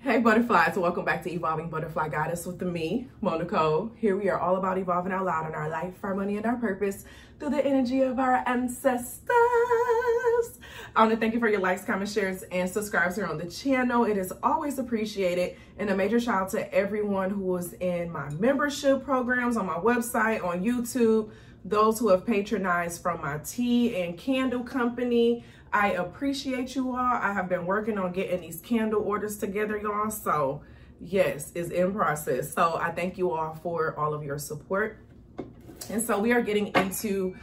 Hey butterflies, welcome back to Evolving Butterfly Goddess with me, Moe Nicole. Here we are all about evolving out loud in our life, our money, and our purpose through the energy of our ancestors. I want to thank you for your likes, comments, shares, and subscribes here on the channel. It is always appreciated. And a major shout out to everyone who was in my membership programs on my website, on YouTube, those who have patronized from my tea and candle company. I appreciate you all. I have been working on getting these candle orders together, y'all. So yes, it's in process. So I thank you all for all of your support. And so we are getting into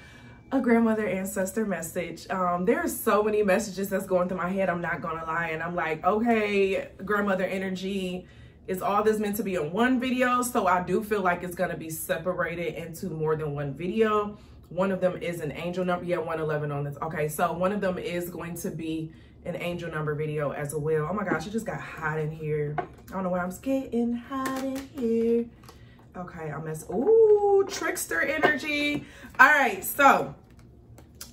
a grandmother ancestor message. There are so many messages that's going through my head, I'm not gonna lie. And I'm like, okay, grandmother energy, is all this meant to be in one video? So I do feel like it's gonna be separated into more than one video. One of them is an angel number. Yeah, 111 on this. Okay, so one of them is going to be an angel number video as well. Oh my gosh, it just got hot in here. I don't know why I'm getting hot in here. Okay, ooh, trickster energy. All right, so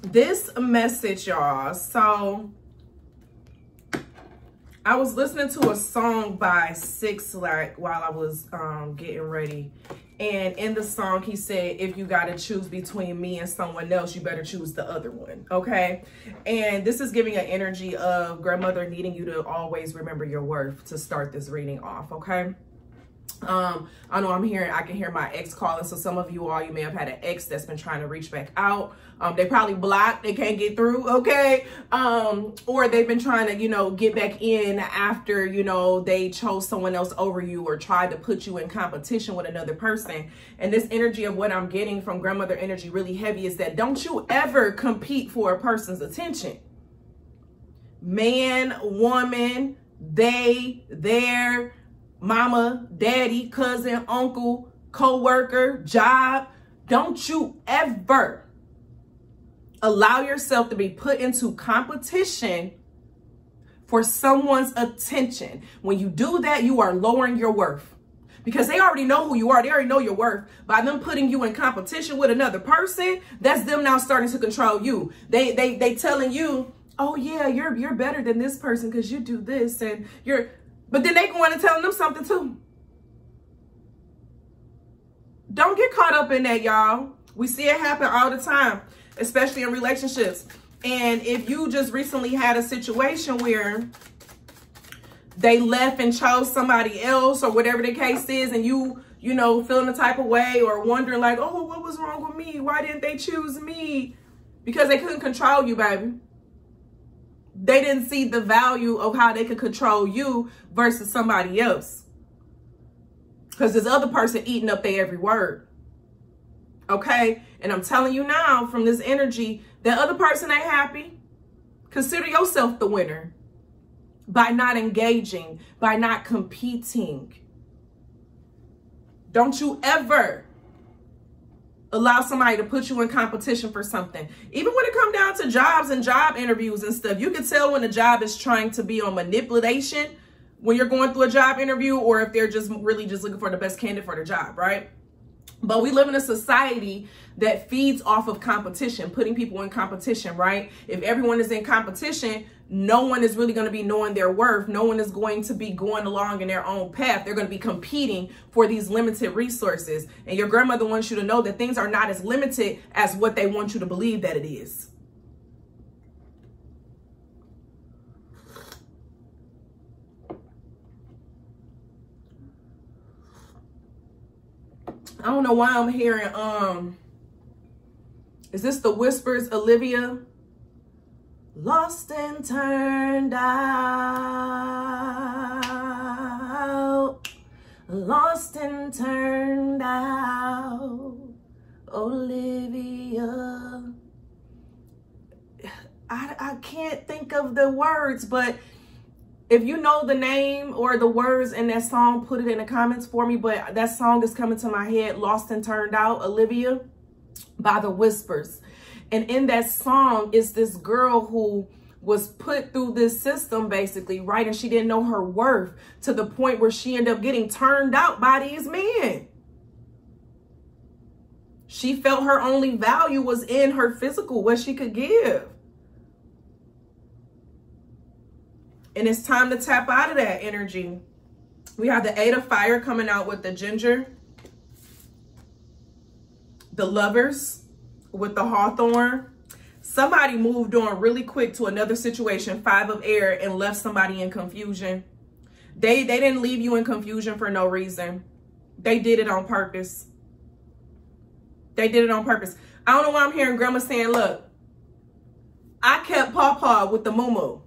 this message, y'all. So I was listening to a song by Six like while I was getting ready. And in the song, he said, if you got to choose between me and someone else, you better choose the other one. Okay. And this is giving an energy of grandmother needing you to always remember your worth to start this reading off. Okay. I know I can hear my ex calling. So some of you all, you may have had an ex that's been trying to reach back out. They probably blocked, they can't get through. Okay. Or they've been trying to, get back in after, they chose someone else over you or tried to put you in competition with another person. And this energy of what I'm getting from grandmother energy really heavy is that don't you ever compete for a person's attention. Man, woman, they, their, mama, daddy, cousin, uncle, co-worker, job. Don't you ever allow yourself to be put into competition for someone's attention. When you do that, you are lowering your worth because they already know who you are. They already know your worth. By them putting you in competition with another person, that's them now starting to control you. They telling you, oh yeah, you're better than this person because you do this and you're. But then they go on and telling them something too. Don't get caught up in that, y'all. We see it happen all the time, especially in relationships. And if you just recently had a situation where they left and chose somebody else or whatever the case is, and you feeling the type of way or wondering like, oh, what was wrong with me? Why didn't they choose me? Because they couldn't control you, baby. They didn't see the value of how they could control you versus somebody else. Because this other person eating up their every word. Okay? And I'm telling you now from this energy, that other person ain't happy. Consider yourself the winner by not engaging, by not competing. Don't you ever allow somebody to put you in competition for something. Even when it comes down to jobs and job interviews and stuff, you can tell when a job is trying to be on manipulation when you're going through a job interview or if they're just really just looking for the best candidate for the job, right? But we live in a society that feeds off of competition, putting people in competition, right? If everyone is in competition, no one is really going to be knowing their worth. No one is going to be going along in their own path. They're going to be competing for these limited resources. And your grandmother wants you to know that things are not as limited as what they want you to believe that it is. I don't know why I'm hearing, is this the Whispers, Olivia? Lost and turned out. Lost and turned out. Olivia. I can't think of the words, but if you know the name or the words in that song, put it in the comments for me. But that song is coming to my head, Lost and Turned Out, Olivia, by the Whispers. And in that song is this girl who was put through this system basically, right? And she didn't know her worth to the point where she ended up getting turned out by these men. She felt her only value was in her physical, what she could give. And it's time to tap out of that energy. We have the 8 of Fire coming out with the Ginger. The Lovers with the Hawthorn. Somebody moved on really quick to another situation, 5 of Air, and left somebody in confusion. They didn't leave you in confusion for no reason. They did it on purpose. They did it on purpose. I don't know why I'm hearing Grandma saying, look, I kept Pawpaw with the moo-moo.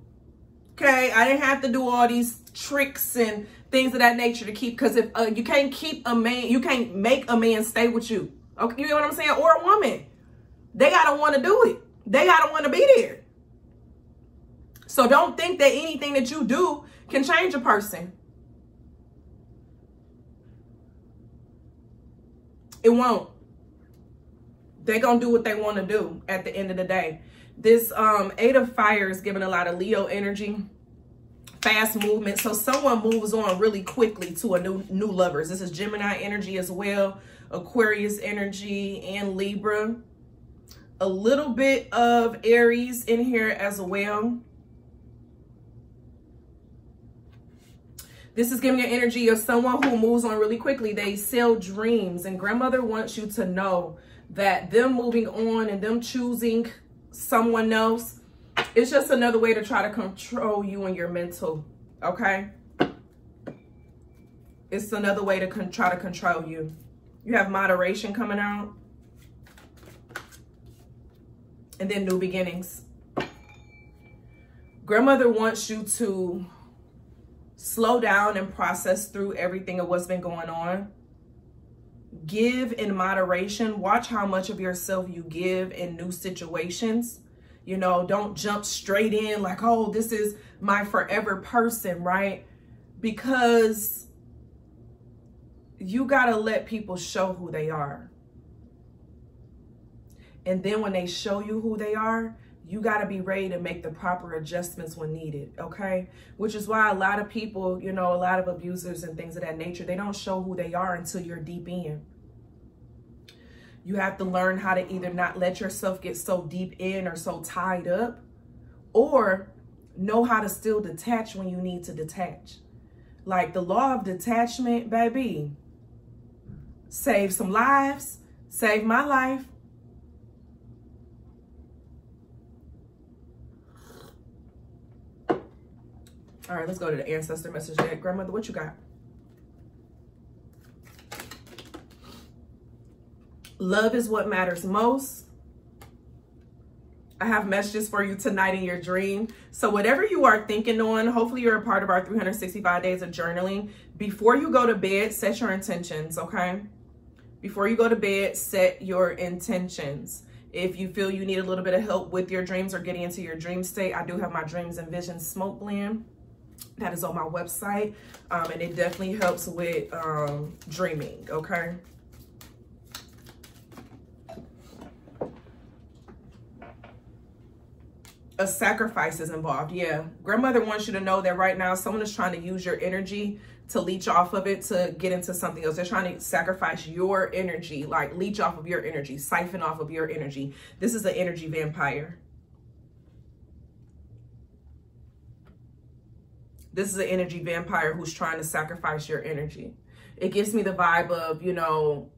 Okay? I didn't have to do all these tricks and things of that nature to keep, because if you can't keep a man, you can't make a man stay with you. Okay, you know what I'm saying? Or a woman. They gotta want to do it. They gotta want to be there. So don't think that anything that you do can change a person. It won't. They're gonna do what they want to do at the end of the day. This 8 of Fire is giving a lot of Leo energy. Fast movement. So someone moves on really quickly to a new lovers. This is Gemini energy as well. Aquarius energy and Libra. A little bit of Aries in here as well. This is giving an energy of someone who moves on really quickly. They sell dreams, and Grandmother wants you to know that them moving on and them choosing someone else, it's just another way to try to control you and your mental, okay? It's another way to try to control you. You have moderation coming out. And then new beginnings. Grandmother wants you to slow down and process through everything of what's been going on. Give in moderation. Watch how much of yourself you give in new situations. You know, don't jump straight in like, oh, this is my forever person, right? Because you got to let people show who they are. And then when they show you who they are, you got to be ready to make the proper adjustments when needed, okay? Which is why a lot of people, you know, a lot of abusers and things of that nature, they don't show who they are until you're deep in. You have to learn how to either not let yourself get so deep in or so tied up, or know how to still detach when you need to detach. Like the law of detachment, baby, save some lives, save my life. All right, let's go to the ancestor message deck. Grandmother, what you got? Love is what matters most. I have messages for you tonight in your dream. So whatever you are thinking on, hopefully you're a part of our 365 days of journaling. Before you go to bed, set your intentions, okay? Before you go to bed, set your intentions. If you feel you need a little bit of help with your dreams or getting into your dream state, I do have my Dreams and Visions Smoke Blend. That is on my website, and it definitely helps with dreaming, okay? A sacrifice is involved, yeah. Grandmother wants you to know that right now someone is trying to use your energy to leech off of it to get into something else. They're trying to sacrifice your energy, like leech off of your energy, siphon off of your energy. This is an energy vampire. This is an energy vampire who's trying to sacrifice your energy. It gives me the vibe of, you know,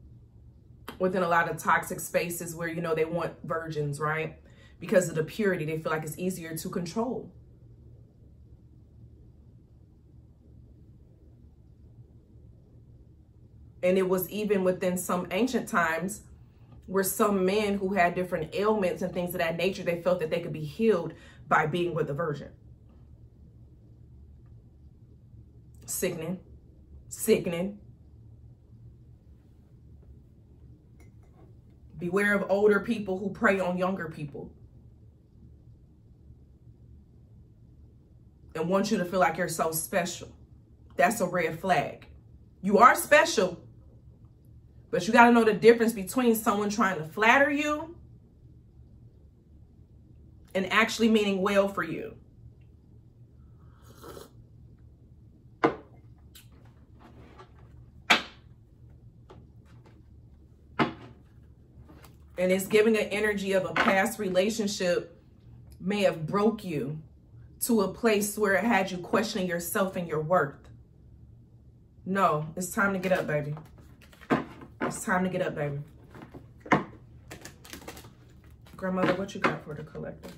within a lot of toxic spaces where, you know, they want virgins, right? Because of the purity, they feel like it's easier to control. And it was even within some ancient times where some men who had different ailments and things of that nature, they felt that they could be healed by being with a virgin. Sickening. Sickening. Beware of older people who prey on younger people and want you to feel like you're so special. That's a red flag. You are special, but you got to know the difference between someone trying to flatter you and actually meaning well for you. And it's giving an energy of a past relationship may have broke you to a place where it had you questioning yourself and your worth. No, it's time to get up, baby. It's time to get up, baby. Grandmother, what you got for the collector?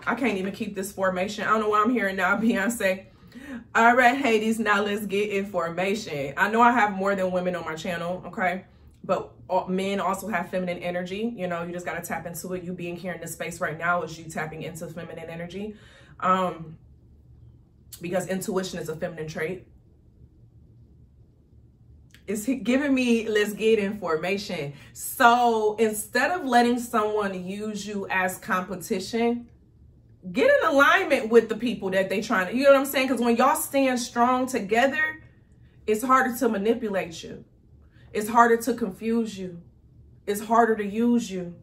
I can't even keep this formation. I don't know why I'm hearing now, Beyonce. All right, Hades, now let's get in formation. I know I have more than women on my channel, okay? But men also have feminine energy. You know, you just got to tap into it. You being here in this space right now is you tapping into feminine energy. Because intuition is a feminine trait. It's giving me, let's get in formation. So instead of letting someone use you as competition, get in alignment with the people that they trying to, you know what I'm saying? Because when y'all stand strong together, it's harder to manipulate you. It's harder to confuse you. It's harder to use you.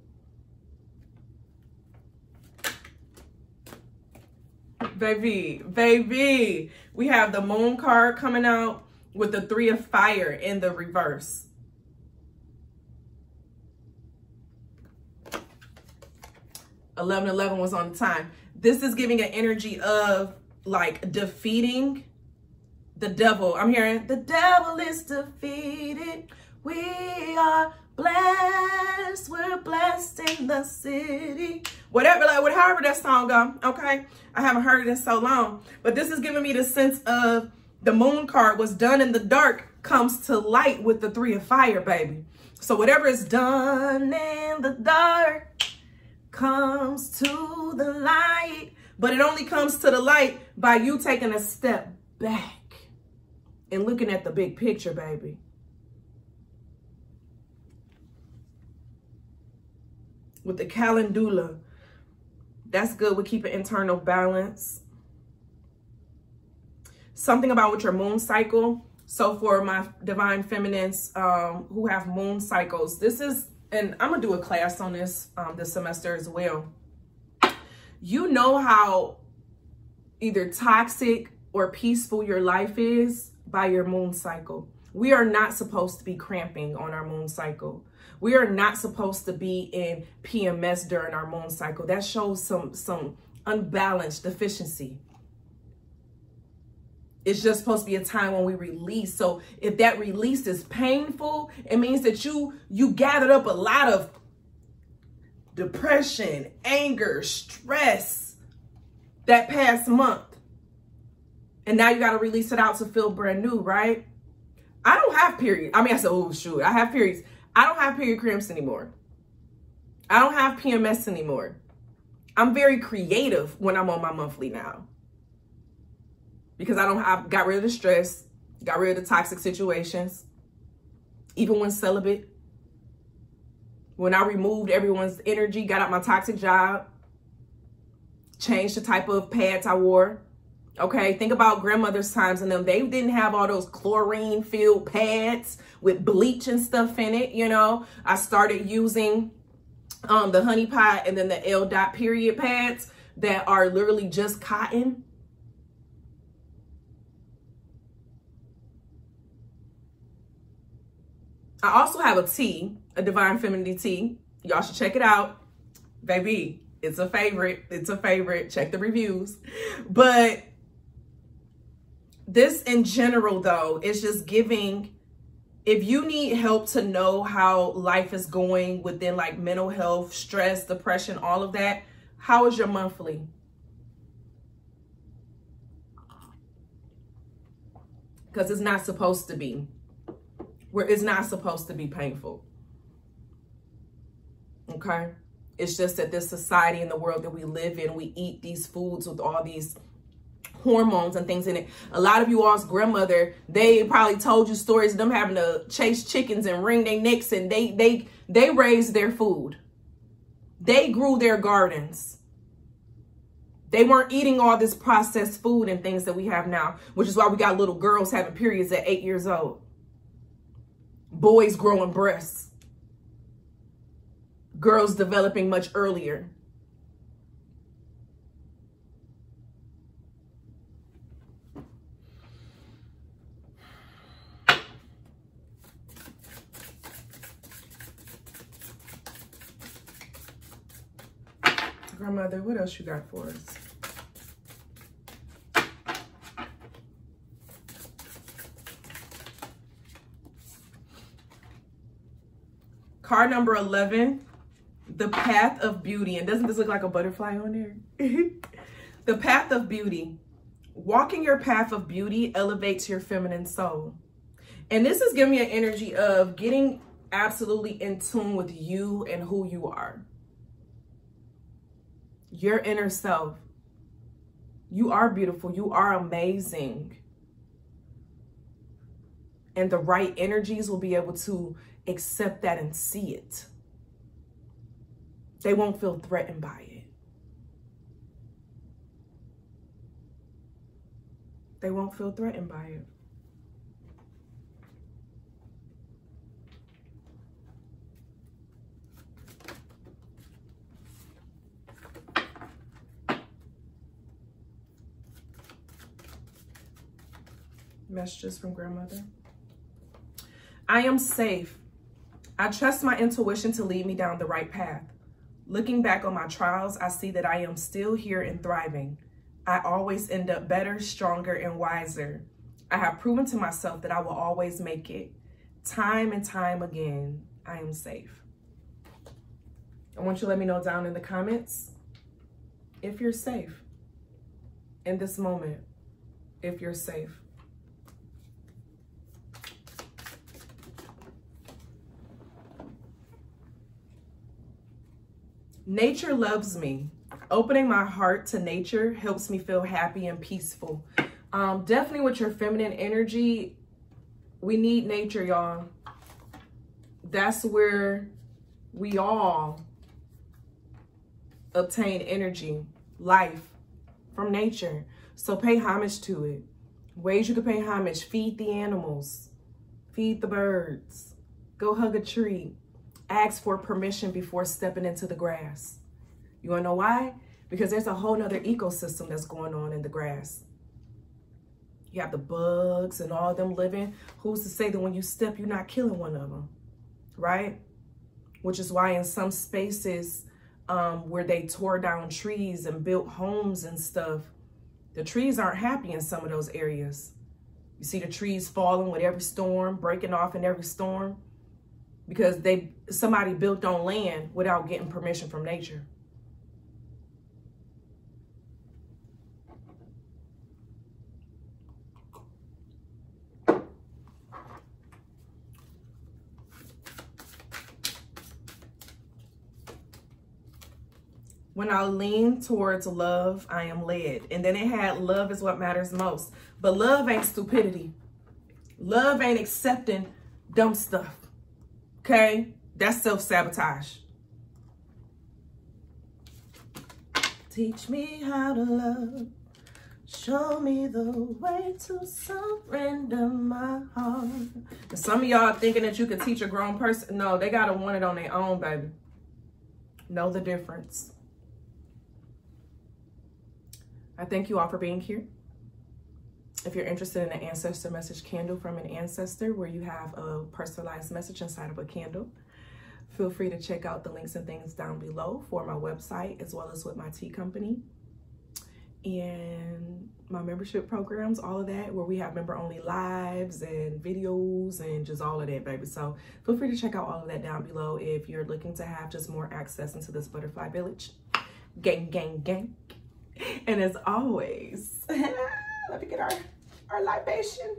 Baby, we have the Moon card coming out with the 3 of Fire in the reverse. (1111) was on the time. This is giving an energy of like defeating the devil. I'm hearing the devil is defeated. We are blessed. We're blessed in the city. Whatever, like however that song go. Okay, I haven't heard it in so long, but this is giving me the sense of the Moon card was done in the dark comes to light with the 3 of Fire, baby. So whatever is done in the dark comes to the light, but it only comes to the light by you taking a step back and looking at the big picture, baby. With the calendula, that's good with keeping internal balance. Something about with your moon cycle. So for my divine feminines who have moon cycles, this is, and I'm gonna do a class on this this semester as well. You know how either toxic or peaceful your life is by your moon cycle. We are not supposed to be cramping on our moon cycle. We are not supposed to be in PMS during our moon cycle. That shows some unbalanced deficiency. It's just supposed to be a time when we release. So if that release is painful, it means that you gathered up a lot of depression, anger, stress that past month. And now you got to release it out to feel brand new, right? I don't have periods. I mean, I said, oh, shoot, I have periods. I don't have period cramps anymore. I don't have PMS anymore. I'm very creative when I'm on my monthly now. Because I got rid of the stress, got rid of the toxic situations. Even when celibate. When I removed everyone's energy, got out my toxic job, changed the type of pads I wore. Okay, think about grandmother's times and them. They didn't have all those chlorine-filled pads with bleach and stuff in it, you know. I started using the honey pot and then the L dot period pads that are literally just cotton. I also have a tea, a Divine Femininity tea. Y'all should check it out. Baby, it's a favorite. It's a favorite. Check the reviews. But this in general, though, is just giving, if you need help to know how life is going within like mental health, stress, depression, all of that, how is your monthly? Because it's not supposed to be. It's not supposed to be painful. Okay? It's just that this society and the world that we live in, we eat these foods with all these hormones and things in it. A lot of you all's grandmother, they probably told you stories of them having to chase chickens and wring their necks, and they raised their food. They grew their gardens. They weren't eating all this processed food and things that we have now, which is why we got little girls having periods at 8 years old. Boys growing breasts. Girls developing much earlier. Grandmother, what else you got for us? Card number 11, the path of beauty. And doesn't this look like a butterfly on there? The path of beauty. Walking your path of beauty elevates your feminine soul. And this is giving me an energy of getting absolutely in tune with you and who you are. Your inner self. You are beautiful. You are amazing. And the right energies will be able to accept that and see it. They won't feel threatened by it. They won't feel threatened by it. Messages from grandmother. I am safe. I trust my intuition to lead me down the right path. Looking back on my trials, I see that I am still here and thriving. I always end up better, stronger, and wiser. I have proven to myself that I will always make it. Time and time again, I am safe. I want you to let me know down in the comments if you're safe in this moment, if you're safe. Nature loves me. Opening my heart to nature helps me feel happy and peaceful. Definitely with your feminine energy, we need nature, y'all. That's where we all obtain energy, life from nature. So pay homage to it. Ways you can pay homage: feed the animals, feed the birds, go hug a tree. Ask for permission before stepping into the grass. You wanna know why? Because there's a whole nother ecosystem that's going on in the grass. You have the bugs and all of them living. Who's to say that when you step, you're not killing one of them, right? Which is why in some spaces where they tore down trees and built homes and stuff, the trees aren't happy in some of those areas. You see the trees falling with every storm, breaking off in every storm, because somebody built on land without getting permission from nature. When I lean towards love, I am led. And then it had love is what matters most. But love ain't stupidity. Love ain't accepting dumb stuff. Okay? That's self-sabotage. Teach me how to love. Show me the way to surrender my heart. And some of y'all thinking that you can teach a grown person. No, they got to want it on their own, baby. Know the difference. I thank you all for being here. If you're interested in an Ancestor message candle from an Ancestor, where you have a personalized message inside of a candle, feel free to check out the links and things down below for my website, as well as with my tea company and my membership programs, all of that, where we have member-only lives and videos and just all of that, baby. So feel free to check out all of that down below if you're looking to have just more access into this butterfly village. Gang, gang, gang. And as always, let me get our libation.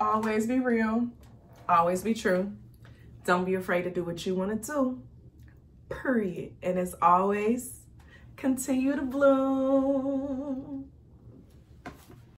Always be real. Always be true. Don't be afraid to do what you want to do. Period. And as always, continue to bloom.